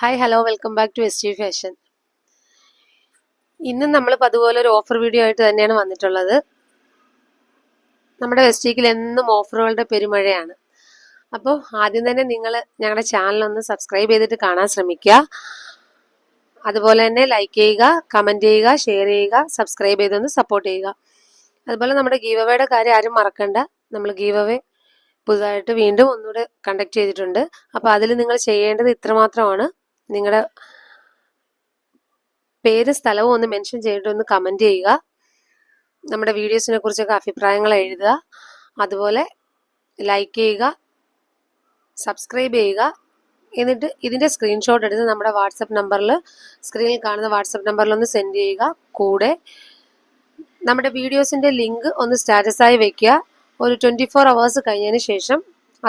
Hi hello welcome back to SG fashion. ഇന്നും നമ്മളിപ്പോൾ അതുപോലെ ഒരു ഓഫർ വീഡിയോ ആയിട്ട് തന്നെയാണ് വന്നിട്ടുള്ളത്. നമ്മുടെ വെസ്റ്റീക്കിൽ എന്നും ഓഫറുകളുടെ പെരുമഴയാണ്. അപ്പോൾ ആദ്യം തന്നെ നിങ്ങൾ ഞങ്ങളുടെ ചാനലൊന്ന് സബ്സ്ക്രൈബ് ചെയ്തിട്ട് കാണാൻ ശ്രമിക്കുക. അതുപോലെ തന്നെ ലൈക്ക് ചെയ്യുക, കമൻറ്റ് ചെയ്യുക, ഷെയർ ചെയ്യുക, സബ്സ്ക്രൈബ് ചെയ്തൊന്ന് സപ്പോർട്ട് ചെയ്യുക. അതുപോലെ നമ്മുടെ ഗീവ് അവേയുടെ കാര്യം ആരും മറക്കണ്ട. നമ്മൾ ഗീവ് അവേ പുതുതായിട്ട് വീണ്ടും ഒന്നുകൂടെ കണ്ടക്ട് ചെയ്തിട്ടുണ്ട്. അപ്പോൾ അതിൽ നിങ്ങൾ ചെയ്യേണ്ടത് ഇത്രമാത്രമാണ്. നിങ്ങളുടെ പേര് സ്ഥലവും ഒന്ന് മെൻഷൻ ചെയ്തിട്ട് ഒന്ന് കമൻറ്റ് ചെയ്യുക. നമ്മുടെ വീഡിയോസിനെ കുറിച്ചൊക്കെ അഭിപ്രായങ്ങൾ എഴുതുക. അതുപോലെ ലൈക്ക് ചെയ്യുക, സബ്സ്ക്രൈബ് ചെയ്യുക. എന്നിട്ട് ഇതിൻ്റെ സ്ക്രീൻഷോട്ട് എടുത്ത് നമ്മുടെ വാട്സപ്പ് നമ്പറിൽ, സ്ക്രീനിൽ കാണുന്ന വാട്സപ്പ് നമ്പറിൽ ഒന്ന് സെൻഡ് ചെയ്യുക. കൂടെ നമ്മുടെ വീഡിയോസിൻ്റെ ലിങ്ക് ഒന്ന് സ്റ്റാറ്റസായി വെക്കുക. ഒരു 24 hours കഴിഞ്ഞതിന് ശേഷം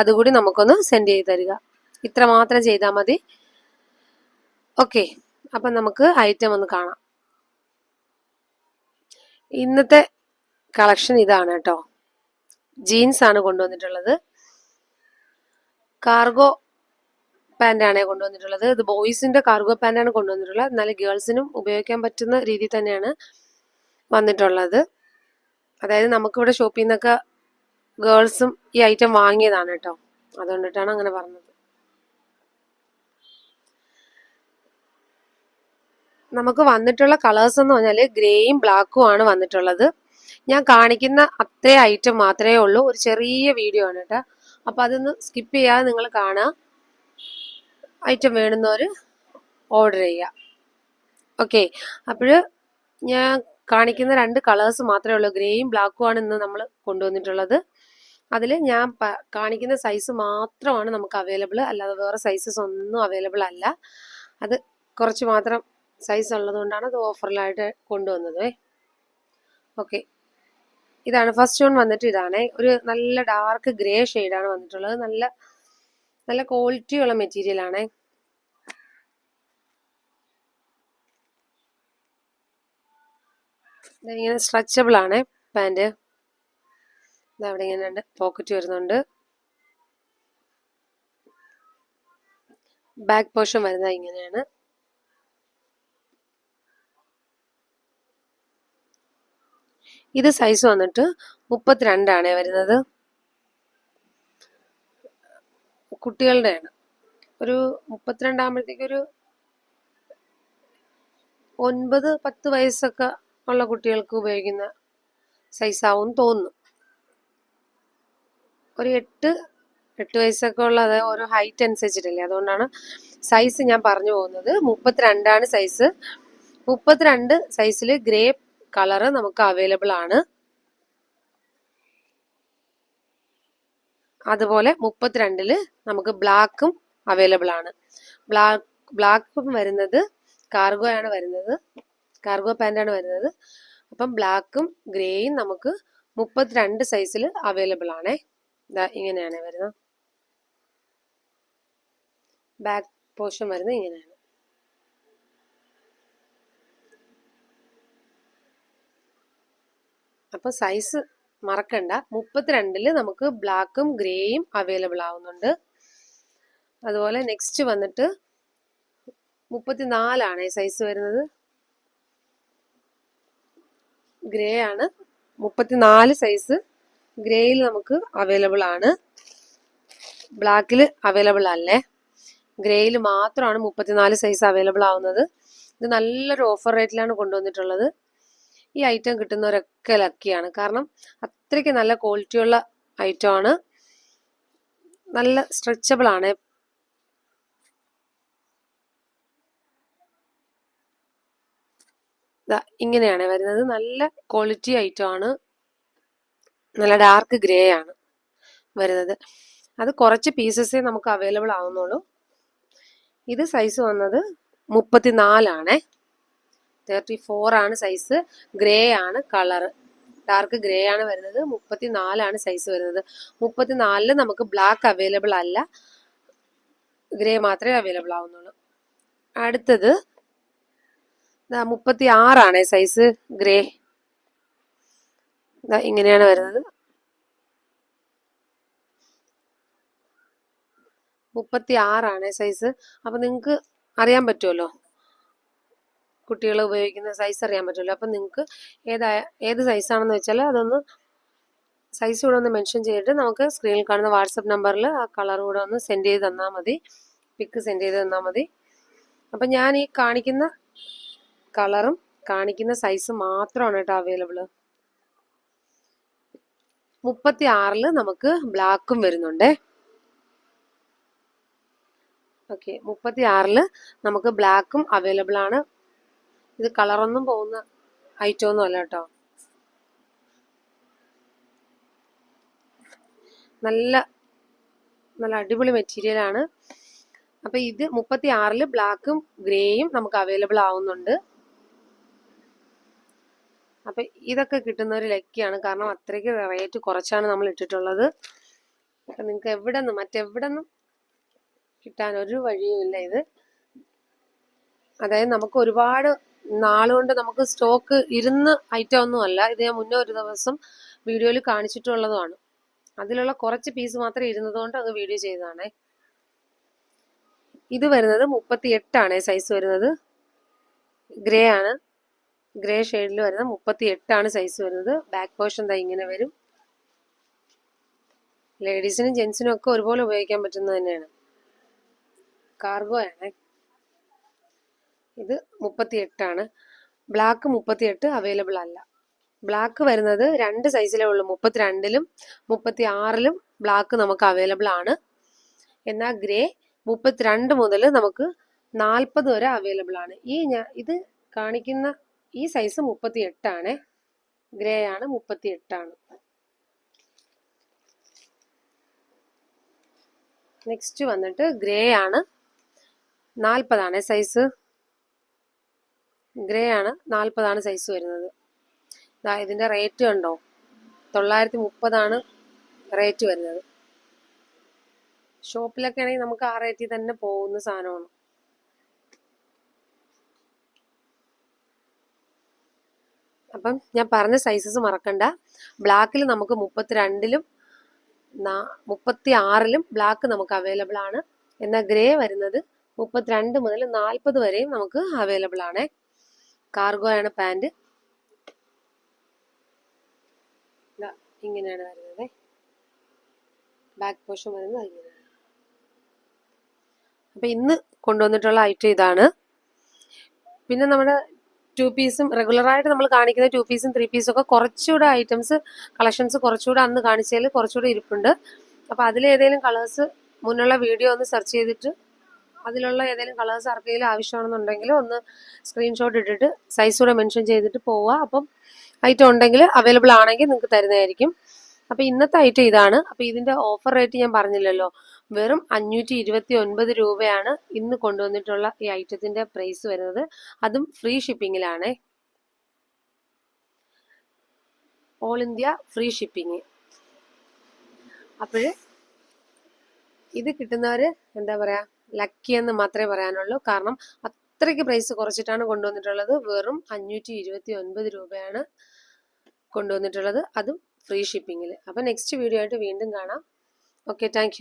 അതുകൂടി നമുക്കൊന്ന് സെൻഡ് ചെയ്ത് തരിക. ഇത്ര മാത്രം ചെയ്താൽ മതി. ഓക്കെ, അപ്പം നമുക്ക് ഐറ്റം ഒന്ന് കാണാം. ഇന്നത്തെ കളക്ഷൻ ഇതാണ് കേട്ടോ. ജീൻസ് ആണ് കൊണ്ടുവന്നിട്ടുള്ളത്. കാർഗോ പാൻ്റാണ് കൊണ്ടുവന്നിട്ടുള്ളത്. ഇത് ബോയ്സിൻ്റെ കാർഗോ പാൻ്റാണ് കൊണ്ടുവന്നിട്ടുള്ളത്. എന്നാലും ഗേൾസിനും ഉപയോഗിക്കാൻ പറ്റുന്ന രീതിയിൽ തന്നെയാണ് വന്നിട്ടുള്ളത്. അതായത് നമുക്കിവിടെ ഷോപ്പിൽ നിന്നൊക്കെ ഗേൾസും ഈ ഐറ്റം വാങ്ങിയതാണ് കേട്ടോ. അതുകൊണ്ടിട്ടാണ് അങ്ങനെ പറഞ്ഞത്. നമുക്ക് വന്നിട്ടുള്ള കളേഴ്സ് എന്ന് പറഞ്ഞാൽ ഗ്രേയും ബ്ലാക്കും ആണ് വന്നിട്ടുള്ളത്. ഞാൻ കാണിക്കുന്ന അത്രേ ഐറ്റം മാത്രമേ ഉള്ളൂ. ഒരു ചെറിയ വീഡിയോ ആണ് കേട്ടോ. അപ്പം അതൊന്ന് സ്കിപ്പ് ചെയ്യാതെ നിങ്ങൾ കാണുക. ഐറ്റം വേണമെന്നവർ ഓർഡർ ചെയ്യുക. ഓക്കെ, അപ്പോൾ ഞാൻ കാണിക്കുന്ന 2 കളേഴ്സ് മാത്രമേ ഉള്ളൂ. ഗ്രേയും ബ്ലാക്കും ആണ് ഇന്ന് നമ്മൾ കൊണ്ടുവന്നിട്ടുള്ളത്. അതിൽ ഞാൻ കാണിക്കുന്ന സൈസ് മാത്രമാണ് നമുക്ക് അവൈലബിൾ. അല്ലാതെ വേറെ സൈസസ് ഒന്നും അവൈലബിൾ അല്ല. അത് കുറച്ച് മാത്രം സൈസ് ഉള്ളതുകൊണ്ടാണ് അത് ഓഫറിലായിട്ട് കൊണ്ടുവന്നത്. ഓക്കെ, ഇതാണ് ഫസ്റ്റ് വൺ വന്നിട്ട്. ഇതാണ് ഒരു നല്ല ഡാർക്ക് ഗ്രേ ഷെയ്ഡാണ് വന്നിട്ടുള്ളത്. നല്ല നല്ല ക്വാളിറ്റിയുള്ള മെറ്റീരിയൽ ആണ്. ഇങ്ങനെ സ്ട്രെച്ചബിൾ ആണ് പാൻറ്. ഇതവിടെ ഇങ്ങനെ 2 പോക്കറ്റ് വരുന്നുണ്ട്. ബാക്ക് പോർഷൻ വരുന്നത് ഇങ്ങനെയാണ്. ഇത് സൈസ് വന്നിട്ട് 32 വരുന്നത്. കുട്ടികളുടെയാണ്. ഒരു 32 ആകുമ്പോഴത്തേക്കൊരു 9-10 വയസ്സൊക്കെ ഉള്ള കുട്ടികൾക്ക് ഉപയോഗിക്കുന്ന സൈസാവും തോന്നുന്നു. ഒരു 8 വയസ്സൊക്കെ ഉള്ള, അത് ഓരോ ഹൈറ്റ് അനുസരിച്ചിട്ടല്ലേ, അതുകൊണ്ടാണ് സൈസ് ഞാൻ പറഞ്ഞു പോകുന്നത്. 32 സൈസ്. 32 സൈസിൽ ഗ്രേ കളറ് നമുക്ക് അവൈലബിൾ ആണ്. അതുപോലെ 32 നമുക്ക് ബ്ലാക്കും അവൈലബിൾ ആണ്. ബ്ലാക്കും വരുന്നത് കാർഗോ ആണ് വരുന്നത്. കാർഗോ പാൻ്റാണ് വരുന്നത്. അപ്പം ബ്ലാക്കും ഗ്രേയും നമുക്ക് 32 സൈസിൽ അവൈലബിൾ ആണ്. ഇതാ ഇങ്ങനെയാണ് വരുന്നത്. ബാക്ക് പോർഷൻ വരുന്നത് ഇങ്ങനെയാണ്. അപ്പോൾ സൈസ് മറക്കണ്ട. 32 നമുക്ക് ബ്ലാക്കും ഗ്രേയും അവൈലബിൾ ആവുന്നുണ്ട്. അതുപോലെ നെക്സ്റ്റ് വന്നിട്ട് 34 സൈസ് വരുന്നത്. ഗ്രേ ആണ്. 34 സൈസ് ഗ്രേയിൽ നമുക്ക് അവൈലബിൾ ആണ്. ബ്ലാക്കിൽ അവൈലബിൾ അല്ലേ. ഗ്രേയിൽ മാത്രമാണ് 34 സൈസ് അവൈലബിൾ ആവുന്നത്. ഇത് നല്ലൊരു ഓഫർ റേറ്റിലാണ് കൊണ്ടുവന്നിട്ടുള്ളത്. ഈ ഐറ്റം കിട്ടുന്നവരൊക്കെ ലക്കിയാണ്. കാരണം അത്രയ്ക്ക് നല്ല ക്വാളിറ്റിയുള്ള ഐറ്റമാണ്. നല്ല സ്ട്രെച്ചബിൾ ആണ്. ഇങ്ങനെയാണ് വരുന്നത്. നല്ല ക്വാളിറ്റി ഐറ്റം ആണ്. നല്ല ഡാർക്ക് ഗ്രേ ആണ് വരുന്നത്. അത് കുറച്ച് പീസസേ നമുക്ക് അവൈലബിൾ ആവുന്നുള്ളൂ. ഇത് സൈസ് വന്നത് 34. 34 സൈസ്. ഗ്രേ ആണ് കളറ്. ഡാർക്ക് ഗ്രേ ആണ് വരുന്നത്. 34 സൈസ് വരുന്നത്. 34 നമുക്ക് ബ്ലാക്ക് അവൈലബിൾ അല്ല. ഗ്രേ മാത്രമേ അവൈലബിൾ ആവുന്നുള്ളൂ. അടുത്തത് 36 സൈസ് ഗ്രേ. ഇങ്ങനെയാണ് വരുന്നത്. 36 സൈസ്. അപ്പം നിങ്ങൾക്ക് അറിയാൻ പറ്റുമല്ലോ, കുട്ടികൾ ഉപയോഗിക്കുന്ന സൈസ് അറിയാൻ പറ്റുമല്ലോ. അപ്പം നിങ്ങൾക്ക് ഏത് സൈസാണെന്ന് വെച്ചാൽ അതൊന്ന് സൈസ് കൂടെ ഒന്ന് മെൻഷൻ ചെയ്തിട്ട് നമുക്ക് സ്ക്രീനിൽ കാണുന്ന വാട്സപ്പ് നമ്പറിൽ ആ കളർ കൂടെ ഒന്ന് സെൻഡ് ചെയ്ത് തന്നാൽ മതി, പിക്ക് സെൻഡ് ചെയ്ത് തന്നാൽ മതി. അപ്പം ഞാൻ ഈ കാണിക്കുന്ന കളറും കാണിക്കുന്ന സൈസും മാത്രമാണ് കേട്ടോ അവൈലബിൾ. 36 നമുക്ക് ബ്ലാക്കും വരുന്നുണ്ട്. ഓക്കെ, 36 നമുക്ക് ബ്ലാക്കും അവൈലബിൾ ആണ്. ഇത് കളറൊന്നും പോകുന്ന ഐറ്റം ഒന്നും അല്ല കേട്ടോ. നല്ല നല്ല അടിപൊളി മെറ്റീരിയൽ ആണ്. അപ്പൊ ഇത് 36 ബ്ലാക്കും ഗ്രേയും നമുക്ക് അവൈലബിൾ ആവുന്നുണ്ട്. അപ്പൊ ഇതൊക്കെ കിട്ടുന്ന ഒരു ലക്കിയാണ്, കാരണം അത്രയ്ക്ക് റേറ്റ് കുറച്ചാണ് നമ്മൾ ഇട്ടിട്ടുള്ളത്. അപ്പൊ നിങ്ങൾക്ക് മറ്റെവിടെ നിന്നും കിട്ടാൻ ഒരു വഴിയുമില്ല ഇത്. അതായത് നമുക്ക് ഒരുപാട് നാളുകൊണ്ട് നമുക്ക് സ്റ്റോക്ക് ഇരുന്ന ഐറ്റം ഒന്നും അല്ല ഇത്. ഞാൻ മുന്നേ ഒരു ദിവസം വീഡിയോയിൽ കാണിച്ചിട്ടുള്ളതുമാണ്. അതിലുള്ള കുറച്ച് പീസ് മാത്രമേ ഇരുന്നതുകൊണ്ട് അങ്ങ് വീഡിയോ ചെയ്തതാണേ. ഇത് വരുന്നത് 38 ആണ് സൈസ് വരുന്നത്. ഗ്രേ ആണ്, ഗ്രേ ഷെയ്ഡിൽ വരുന്ന 38 ആണ് സൈസ് വരുന്നത്. ബാക്ക് പോർഷൻ ദാ ഇങ്ങനെ വരും. ലേഡീസിനും ജെന്റ്സിനും ഒക്കെ ഒരുപോലെ ഉപയോഗിക്കാൻ പറ്റുന്നത് തന്നെയാണ്. കാർഗോ ആണ്. ഇത് 38 ആണ്. ബ്ലാക്ക് 38 അവൈലബിൾ അല്ല. ബ്ലാക്ക് വരുന്നത് 2 സൈസിലേ ഉള്ളൂ, 32-ലും 36-ലും ബ്ലാക്ക് നമുക്ക് അവൈലബിൾ ആണ്. എന്നാൽ ഗ്രേ 32 മുതൽ നമുക്ക് 40 വരെ അവൈലബിൾ ആണ്. ഇത് കാണിക്കുന്ന ഈ സൈസ് 38 ആണ്, ഗ്രേ ആണ്, 38 ആണ്. നെക്സ്റ്റ് വന്നിട്ട് ഗ്രേ ആണ്, 40 ആണ് സൈസ്. ഗ്രേ ആണ്, 40 ആണ് സൈസ് വരുന്നത്. ഇതിന്റെ റേറ്റ് കണ്ടോ, 930 ആണ് റേറ്റ് വരുന്നത്. ഷോപ്പിലൊക്കെ ആണെങ്കിൽ നമുക്ക് ആ റേറ്റിൽ തന്നെ പോകുന്ന സാധനമാണ്. അപ്പം ഞാൻ പറഞ്ഞ സൈസസ് മറക്കണ്ട. ബ്ലാക്കിൽ നമുക്ക് 32-ലും 36-ലും ബ്ലാക്ക് നമുക്ക് അവൈലബിൾ ആണ്. എന്നാൽ ഗ്രേ വരുന്നത് 32 മുതൽ 40 വരെയും നമുക്ക് അവൈലബിൾ ആണ്. കാർഗോ ആണ് പാൻറ്. ഇങ്ങനെയാണ് വരുന്നത്. ബാക്ക് പോർഷൻ വരുന്നത് ഇങ്ങനെയാണ്. അപ്പൊ ഇന്ന് കൊണ്ടുവന്നിട്ടുള്ള ഐറ്റം ഇതാണ്. പിന്നെ നമ്മുടെ 2 പീസും റെഗുലറായിട്ട് നമ്മൾ കാണിക്കുന്ന 2 പീസും 3 പീസും ഒക്കെ കുറച്ചുകൂടെ ഐറ്റംസ് കളക്ഷൻസ് കുറച്ചുകൂടെ അന്ന് കാണിച്ചതിൽ കുറച്ചുകൂടെ ഇരിപ്പുണ്ട്. അപ്പൊ അതിലേതെങ്കിലും കളേഴ്സ് മുന്നുള്ള വീഡിയോ ഒന്ന് സെർച്ച് ചെയ്തിട്ട് അതിലുള്ള ഏതെങ്കിലും കളേഴ്സ് ആർക്കെങ്കിലും ആവശ്യമാണെന്നുണ്ടെങ്കിൽ ഒന്ന് സ്ക്രീൻഷോട്ട് ഇട്ടിട്ട് സൈസ് കൂടെ മെൻഷൻ ചെയ്തിട്ട് പോവുക. അപ്പം ഐറ്റം ഉണ്ടെങ്കിൽ അവൈലബിൾ ആണെങ്കിൽ നിങ്ങൾക്ക് തരുന്നതായിരിക്കും. അപ്പൊ ഇന്നത്തെ ഐറ്റം ഇതാണ്. അപ്പൊ ഇതിന്റെ ഓഫർ റേറ്റ് ഞാൻ പറഞ്ഞില്ലല്ലോ, വെറും 529 രൂപയാണ് ഇന്ന് കൊണ്ടുവന്നിട്ടുള്ള ഈ ഐറ്റത്തിന്റെ പ്രൈസ് വരുന്നത്. അതും ഫ്രീ ഷിപ്പിങ്ങിലാണ്. All India free shipping. അപ്പോഴ് ഇത് കിട്ടുന്നവര് എന്താ പറയാ, ലക്കി എന്ന് മാത്രമേ പറയാനുള്ളൂ. കാരണം അത്രയ്ക്ക് പ്രൈസ് കുറച്ചിട്ടാണ് കൊണ്ടുവന്നിട്ടുള്ളത്. വെറും 529 രൂപയാണ് കൊണ്ടുവന്നിട്ടുള്ളത്, അതും ഫ്രീ ഷിപ്പിങ്ങിൽ. അപ്പൊ നെക്സ്റ്റ് വീഡിയോ ആയിട്ട് വീണ്ടും കാണാം. Okay, thank you.